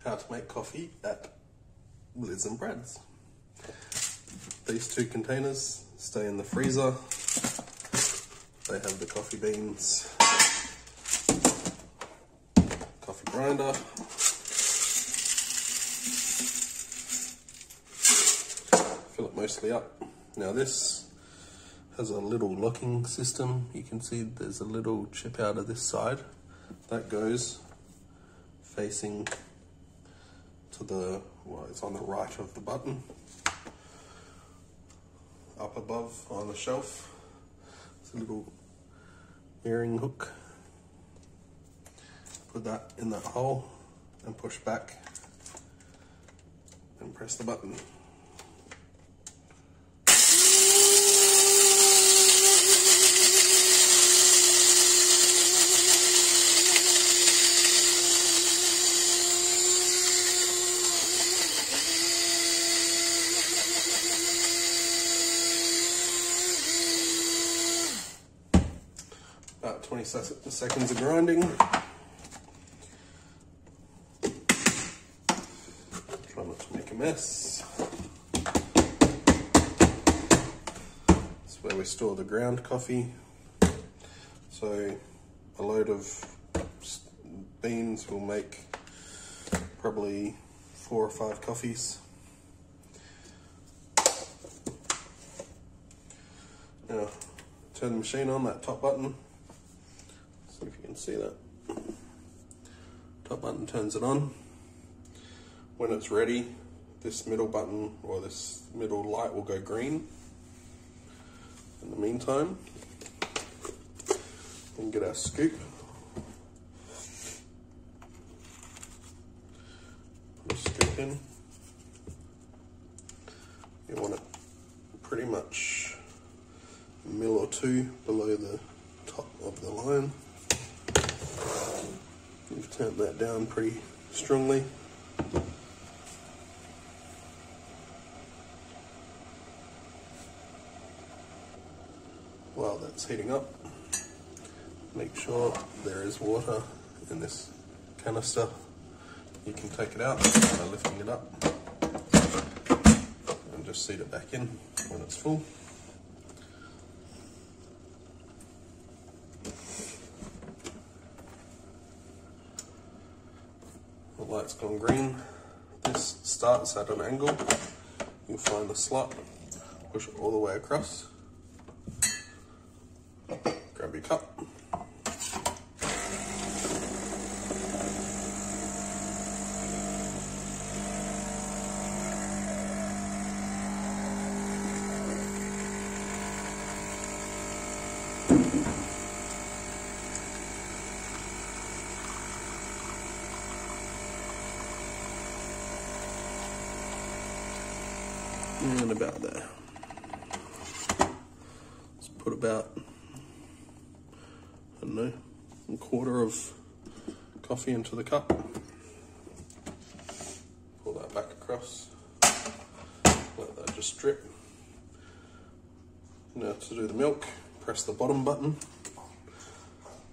how to make coffee at Liz and Brad's. These two containers stay in the freezer. They have the coffee beans, coffee grinder, fill it mostly up. Now this has a little locking system. You can see there's a little chip out of this side that goes facing to the, well, it's on the right of the button. Up above on the shelf, it's a little earring hook. Put that in that hole and push back and press the button. About 20 seconds of grinding. Try not to make a mess. That's where we store the ground coffee. So a load of beans will make probably 4 or 5 coffees. Now turn the machine on, that top button. See if you can see that. Top button turns it on. When it's ready, this middle button or this middle light will go green. In the meantime, we can get our scoop. Put a scoop in. You want it pretty much a mil or 2 below the top of the line. You've turned that down pretty strongly. While that's heating up, make sure there is water in this canister. You can take it out by lifting it up and just seat it back in when it's full. The light's gone green. This starts at an angle. You'll find the slot, push it all the way across. Grab your cup. And about there. Let's put about, I don't know, a quarter of coffee into the cup. Pull that back across. Let that just drip. Now to do the milk, press the bottom button.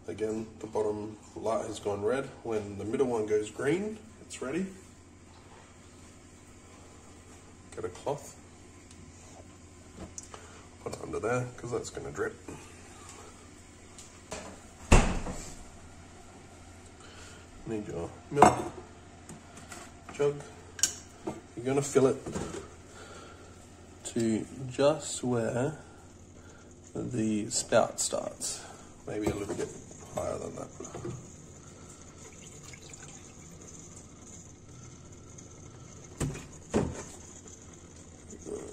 Again, the bottom light has gone red. When the middle one goes green, it's ready. Get a cloth. Put it under there, because that's going to drip. Need your milk jug. You're going to fill it to just where the spout starts. Maybe a little bit higher than that.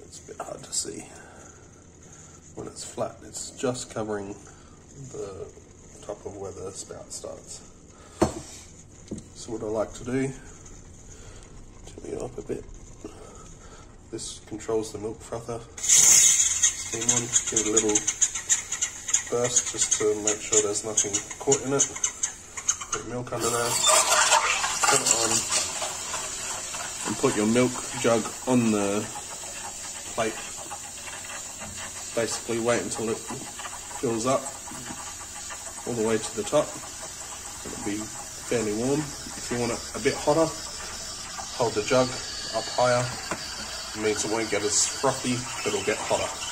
It's a bit hard to see. When it's flat, it's just covering the top of where the spout starts. So what I like to do, turn it up a bit. This controls the milk frother. Steam on, give it a little burst just to make sure there's nothing caught in it. Put milk under there, turn it on, and put your milk jug on the plate. Basically wait until it fills up all the way to the top. It'll be fairly warm. If you want it a bit hotter, hold the jug up higher. It means it won't get as frothy, but it'll get hotter.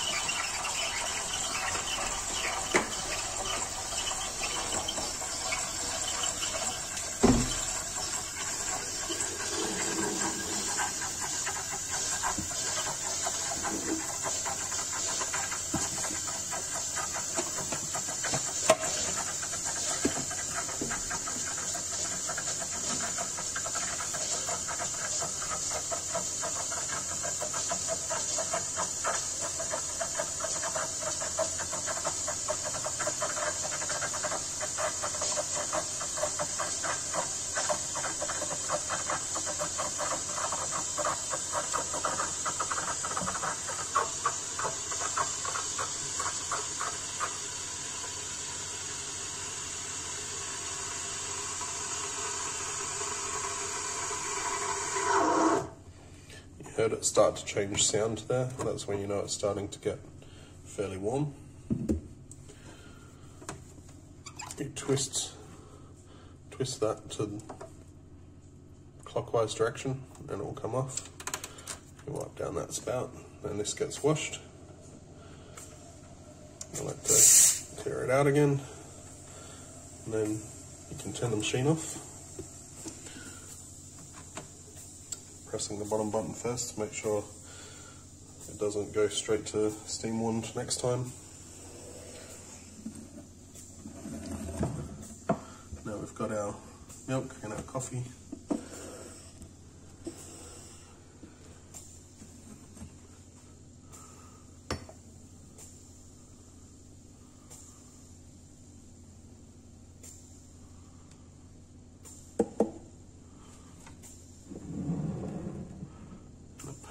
Heard it start to change sound there, and that's when you know it's starting to get fairly warm. You twist that to clockwise direction and it will come off. You wipe down that spout, then this gets washed. You like to clear it out again, and then you can turn the machine off. Pressing the bottom button first to make sure it doesn't go straight to steam wand next time. Now we've got our milk and our coffee.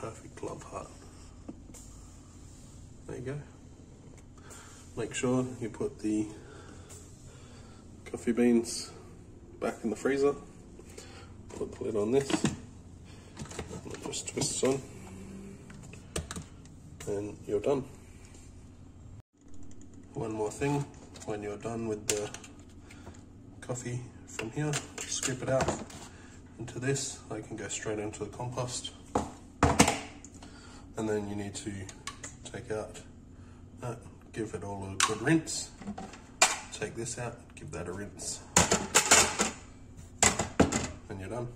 Perfect love heart. There you go. Make sure you put the coffee beans back in the freezer. Put the lid on this. And it just twists on. And you're done. One more thing, when you're done with the coffee from here, scoop it out into this. They can go straight into the compost. And then you need to take out that, give it all a good rinse. Take this out, give that a rinse. And you're done.